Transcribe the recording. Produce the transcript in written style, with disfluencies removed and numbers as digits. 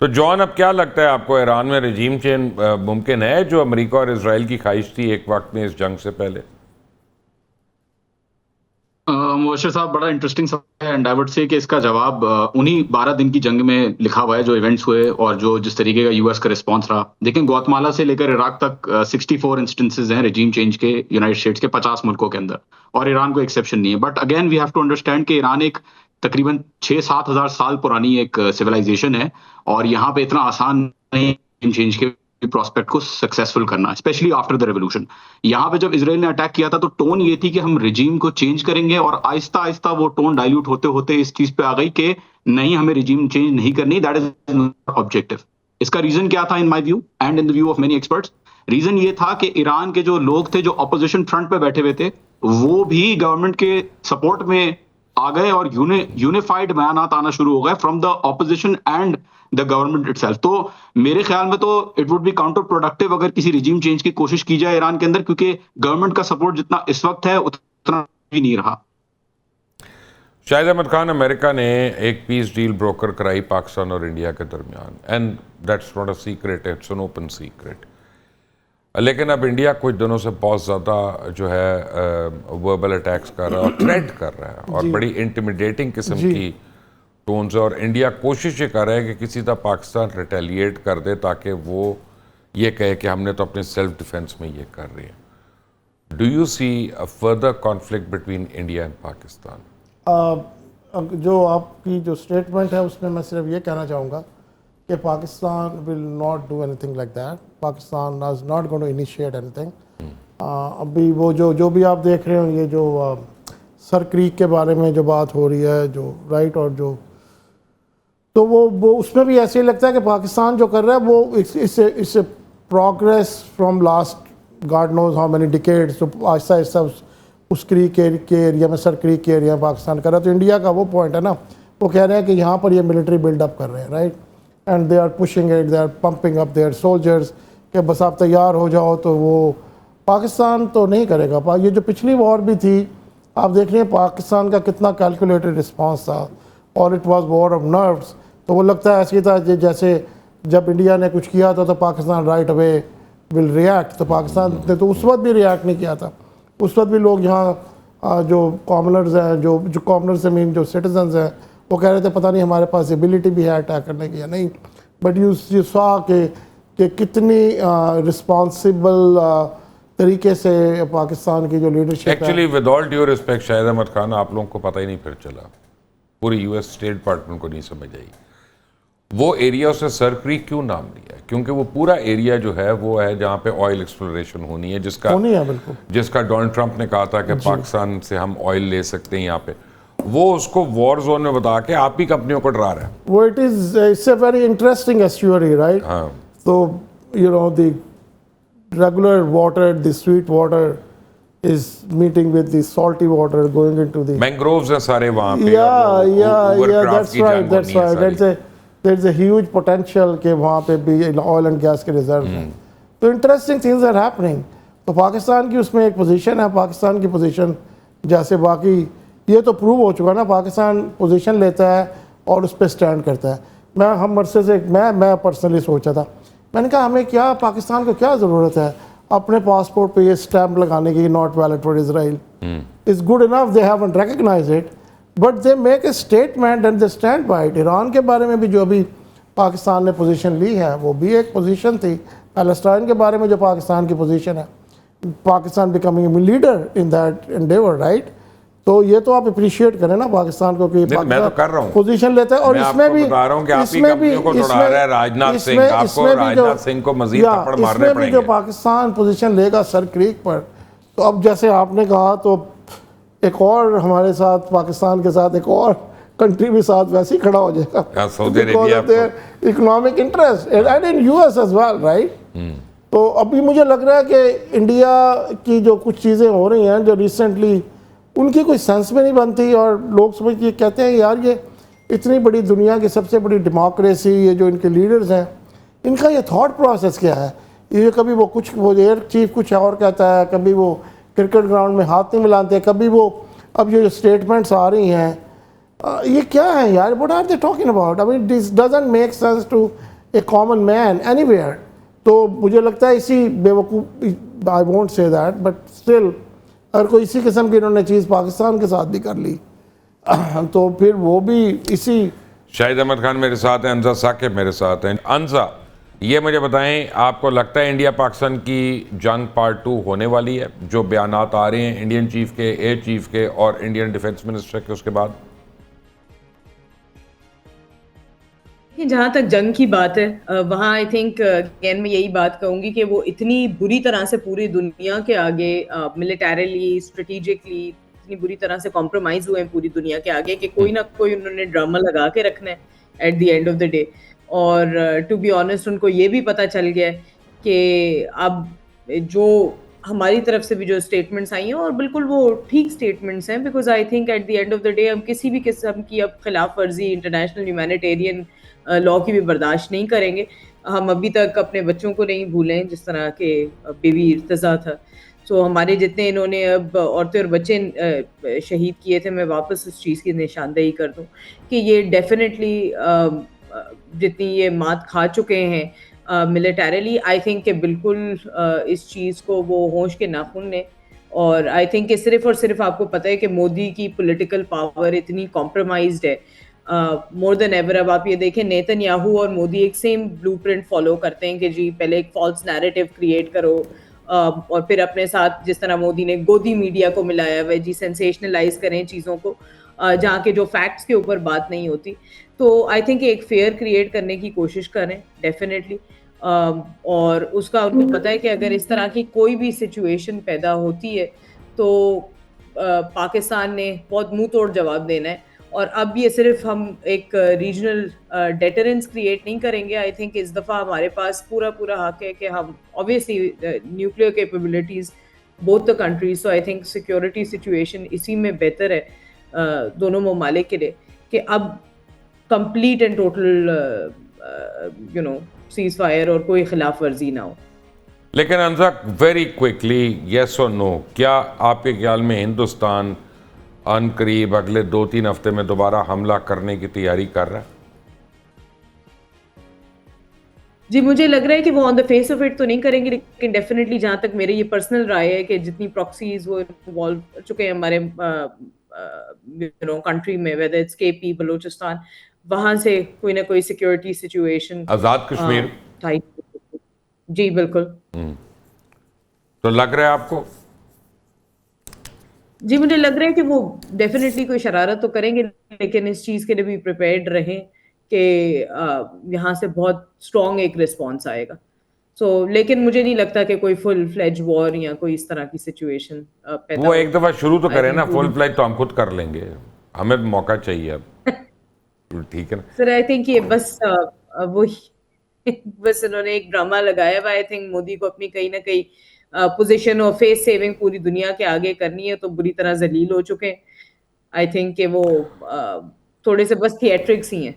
تو جان اب کیا لگتا ہے آپ کو ایران میں رجیم چینج ممکن ہے جو امریکہ اور اسرائیل کی خواہش تھی ایک وقت میں اس جنگ سے پہلے؟ مبشر صاحب بڑا انٹرسٹنگ سوال ہے اینڈ آئی وڈ سے کہ اس کا جواب انہی 12 دن کی جنگ میں لکھا ہوا ہے جو ایونٹس ہوئے اور جو جس طریقے کا یو ایس کا رسپانس رہا. دیکھیں گواتمالا سے لے کر عراق تک 64 انسٹنسز ہیں رجیم چینج کے یونائٹڈ اسٹیٹس کے 50 ملکوں کے اندر، اور ایران کو ایکسیپشن نہیں ہے. But again we have to understand کہ ایران ایک تقریباً 6-7 ہزار سال پرانی ایک سویلائزیشن ہے، اور یہاں پہ اتنا آسان نہیں رجیم چینج کے پراسپیکٹ کو سکسیسفل کرنا، اسپیشلی آفٹر دا ریولوشن. یہاں پہ جب اسرائیل نے اٹیک کیا تھا تو ٹون یہ تھی کہ ہم رجیم کو چینج کریں گے، اور آہستہ آہستہ وہ ٹون ڈائلیوٹ ہوتے ہوتے اس چیز پہ آ گئی کہ نہیں، ہمیں رجیم چینج نہیں کرنی، دیٹ از آبجیکٹو. اس کا ریزن کیا تھا in my view and in the view of many experts? Reason یہ تھا کہ ایران کے جو لوگ تھے جو اپوزیشن فرنٹ پہ بیٹھے ہوئے تھے وہ بھی گورنمنٹ کے سپورٹ میں آ گئے، اور یونیفائڈ بیانات آنا شروع ہو گئے from the opposition and the government itself. تو میرے خیال میں تو it would be counterproductive اگر کسی رجیم چینج کی کوشش کی جائے ایران کے اندر، کیونکہ گورنمنٹ کا سپورٹ جتنا اس وقت ہے اتنا بھی نہیں رہا. شاہد احمد خان، امریکہ نے ایک پیس ڈیل بروکر کرائی پاکستان اور انڈیا کے درمیان، and that's not a secret, it's an open secret. لیکن اب انڈیا کچھ دنوں سے بہت زیادہ جو ہے وربل اٹیکس کر رہا ہے اور تھریٹ کر رہا ہے، اور بڑی انٹیمیڈیٹنگ قسم کی ٹونز ہے، اور انڈیا کوشش یہ کر رہا ہے کہ کسی طرح پاکستان ریٹیلیٹ کر دے تاکہ وہ یہ کہے کہ ہم نے تو اپنے سیلف ڈیفenس میں یہ کر رہے ہیں. Do you see a further conflict between India and Pakistan? جو آپ کی جو اسٹیٹمنٹ ہے اس میں میں صرف یہ کہنا چاہوں گا کہ Pakistan will not do anything like that. Pakistan is not going to initiate anything. ابھی وہ جو بھی آپ دیکھ رہے ہو، یہ جو سر کریک کے بارے میں جو بات ہو رہی ہے جو رائٹ، اور جو تو وہ اس میں بھی ایسے ہی لگتا ہے کہ پاکستان جو کر رہا ہے وہ is a progress from last God knows how many decades. تو آہستہ آہستہ اس کریک کے ایریا میں، سر کریک کے ایریا میں پاکستان کر رہا ہے. تو انڈیا کا وہ پوائنٹ ہے نا، وہ کہہ رہے ہیں کہ یہاں پر یہ ملٹری بلڈ اپ کر رہے ہیں، right, and they are pushing it, they are pumping up their soldiers کہ بس آپ تیار ہو جاؤ. تو وہ پاکستان تو نہیں کرے گا. یہ جو پچھلی وار بھی تھی، آپ دیکھ رہے ہیں پاکستان کا کتنا کیلکولیٹڈ رسپانس تھا، اور it was war of nerves. تو وہ لگتا ہے ایسے تھا جیسے جب انڈیا نے کچھ کیا تھا تو Pakistan right away will react. تو پاکستان نے تو اس وقت بھی ریئیکٹ نہیں کیا تھا. اس وقت بھی لوگ یہاں جو کامنرز ہیں، جو کامنرز سے مین جو سٹیزنز ہیں، وہ کہہ رہے تھے پتہ نہیں ہمارے پاس ایبلٹی بھی ہے اٹیک کرنے کی یا نہیں. بٹ یو سا کہ کتنی رسپانسبل طریقے سے پاکستان کی جو لیڈرشپ ہے. Actually with all due respect Shahid Ahmad Khan, آپ لوگوں کو پتہ ہی نہیں پھر چلا، پوری یو ایس اسٹیٹ ڈپارٹمنٹ کو نہیں سمجھ آئی وہ ایریا سے سر کریک کیوں نام لیا ہے. کیونکہ وہ پورا ایریا جو ہے وہ ہے جہاں پہ آئل ایکسپلوریشن ہونی ہے، جس کا ڈونلڈ ٹرمپ نے کہا تھا کہ پاکستان سے ہم آئل لے سکتے ہیں یہاں پہ. وہ اس کو وار زون میں بتا کے آپ ہی کمپنیوں کو ڈرا رہا ہے. وہ it's a very interesting estuary, right. تو you know the regular water, the sweet water is meeting with the salty water going into the mangroves ہیں سارے وہاں پہ. there's a huge potential کہ وہاں پہ بھی oil and gas کے ریزرو ہیں. تو interesting things are happening. تو پاکستان کی اس میں ایک پوزیشن ہے. پاکستان کی پوزیشن جیسے باقی یہ تو پروو ہو چکا نا، پاکستان پوزیشن لیتا ہے اور اس پہ سٹینڈ کرتا ہے. ہم عرصے سے میں پرسنلی سوچا تھا، میں نے کہا ہمیں کیا، پاکستان کو کیا ضرورت ہے اپنے پاسپورٹ پہ یہ اسٹیمپ لگانے کی not valid for Israel. It's good enough, they haven't recognise it but they make a statement and they stand by it. Iran کے بارے میں بھی جو ابھی پاکستان نے پوزیشن لی ہے وہ بھی ایک پوزیشن تھی. پیلسٹائن کے بارے میں جو پاکستان کی پوزیشن ہے، Pakistan becoming leader in that endeavour, right. تو یہ تو آپ اپریشیٹ کریں نا پاکستان کو کہ پاکستان پوزیشن لیتا ہے. اور اس میں بھی جو پاکستان پوزیشن لے گا سر کریک پر، تو اب جیسے آپ نے کہا تو ایک اور ہمارے ساتھ پاکستان کے ساتھ ایک اور کنٹری بھی ساتھ ویسے ہی کھڑا ہو جائے گا، economic interest and in U S as well, right. تو ابھی مجھے لگ رہا ہے کہ انڈیا کی جو کچھ چیزیں ہو رہی ہیں جو ریسنٹلی ان کی کوئی سینس میں نہیں بنتی، اور لوگ سمجھتے کہتے ہیں یار یہ اتنی بڑی دنیا کی سب سے بڑی ڈیموکریسی، یہ جو ان کے لیڈرز ہیں، ان کا یہ تھاٹ پروسیس کیا ہے. یہ کبھی وہ ایئر چیف کچھ اور کہتا ہے، کبھی وہ کرکٹ گراؤنڈ میں ہاتھ نہیں ملاتے، کبھی وہ اب یہ جو اسٹیٹمنٹس آ رہی ہیں یہ کیا ہے یار, what are they talking about? I mean, this doesn't make sense to a common man anywhere. تو مجھے لگتا ہے اسی بیوقوف, I won't say that, but still اگر کوئی اسی قسم کی انہوں نے چیز پاکستان کے ساتھ بھی کر لی تو پھر وہ بھی اسی. شاہد احمد خان میرے ساتھ ہیں, انزا ثاقب میرے ساتھ ہیں. انزا, یہ مجھے بتائیں, آپ کو لگتا ہے انڈیا پاکستان کی جنگ پارٹ 2 ہونے والی ہے؟ جو بیانات آ رہے ہیں انڈین چیف کے, ایئر چیف کے اور انڈین ڈیفنس منسٹر کے اس کے بعد. جہاں تک جنگ کی بات ہے وہاں آئی تھنک اگین میں یہی بات کہوں گی کہ وہ اتنی بری طرح سے پوری دنیا کے آگے ملیٹریلی اسٹریٹجکلی اتنی بری طرح سے کمپرومائز ہوئے ہیں پوری دنیا کے آگے کہ کوئی نہ کوئی انہوں نے ڈرامہ لگا کے رکھنا ہے at the end of the day. اور ٹو بی آنیسٹ ان کو یہ بھی پتہ چل گیا ہے کہ اب جو ہماری طرف سے بھی جو اسٹیٹمنٹس آئی ہیں اور بالکل وہ ٹھیک اسٹیٹمنٹس ہیں, because I think at the end of the day ہم کسی بھی قسم کی اب خلاف ورزی انٹرنیشنل ہیومینیٹیرین لا کی بھی برداشت نہیں کریں گے. ہم ابھی تک اپنے بچوں کو نہیں بھولیں جس طرح کہ بیبی ارتضیٰ تھا. سو ہمارے جتنے انہوں نے اب عورتیں اور بچے شہید کیے تھے, میں واپس اس چیز کی نشاندہی کر دوں کہ یہ ڈیفینیٹلی جتنی یہ مات کھا چکے ہیں ملیٹریلی, آئی تھنک کہ بالکل اس چیز کو وہ ہوش کے ناخن نے. اور آئی تھنک کہ صرف اور صرف آپ کو پتہ ہے کہ مودی کی پولیٹیکل پاور اتنی کمپرومائزڈ ہے مور دین ایور. اب آپ یہ دیکھیں نیتن یاہو اور مودی ایک سیم بلو پرنٹ فالو کرتے ہیں کہ جی پہلے ایک فالس نیریٹو کریٹ کرو اور پھر اپنے ساتھ جس طرح مودی نے گودی میڈیا کو ملایا ہوا ہے جی سینسیشنلائز کریں چیزوں کو جہاں کے جو فیکٹس کے اوپر بات نہیں ہوتی. تو آئی تھنک ایک فیئر کریٹ کرنے کی کوشش کریں ڈیفینیٹلی. اور اس کا ان کو پتہ ہے کہ اگر اس طرح کی کوئی بھی سچویشن پیدا ہوتی ہے تو پاکستان نے بہت منہ توڑ جواب دینا ہے. اور اب یہ صرف ہم ایک ریجنل ڈیٹرنس کریٹ نہیں کریں گے. آئی تھنک اس دفعہ ہمارے پاس پورا حق ہے کہ ہم obviously nuclear capabilities both the countries. So I think security situation اسی میں بہتر ہے دونوں ممالک کے لیے کہ اب complete and total cease fire اور کوئی خلاف ورزی نہ ہو. لیکن انزا ویری کوئکلی یس اور نو, کیا آپ کے خیال میں ہندوستان ان قریب اگلے 2-3 ہفتے میں دوبارہ حملہ کرنے کی تیاری کر رہا ہے؟ جی مجھے لگ رہا ہے کہ وہ آن دا فیس آف اٹ تو نہیں کریں گے, لیکن ڈیفینیٹلی جہاں تک میری یہ پرسنل رائے ہے کہ جتنی پراکسیز وہ انوالو کر چکے ہیں ہمارے کنٹری میں, ویدر اٹس کے پی بلوچستان, وہاں سے کوئی نہ کوئی سیکورٹی سچویشن آزاد کشمیر. جی بالکل. تو لگ رہا ہے آپ کو؟ جی مجھے لگ رہا ہے کہ وہ ڈیفینیٹلی کوئی شرارت تو کریں گے, لیکن اس چیز کے لیے بھی پریپیئرڈ رہیں کہ یہاں سے بہت اسٹرانگ ایک رسپانس آئے گا. سو لیکن مجھے نہیں لگتا کہ کوئی فل فلیج وار یا کوئی اس طرح کی سچویشن پیدا. وہ ایک دفعہ شروع تو کریں نا, فل فلیج تو ہم خود کر لیں گے, ہمیں موقع چاہیے اب. ٹھیک ہے نا سر, آئی تھنک یہ بس انہوں نے ایک ڈرامہ لگایا ہوا. آئی تھنک مودی کو اپنی کہیں نہ کہیں پوزیشن اور فیس سیونگ پوری دنیا کے آگے کرنی ہے, تو بری طرح ذلیل ہو چکے ہیں. آئی تھنک کہ وہ تھوڑے سے بس تھیٹرکس ہی ہیں.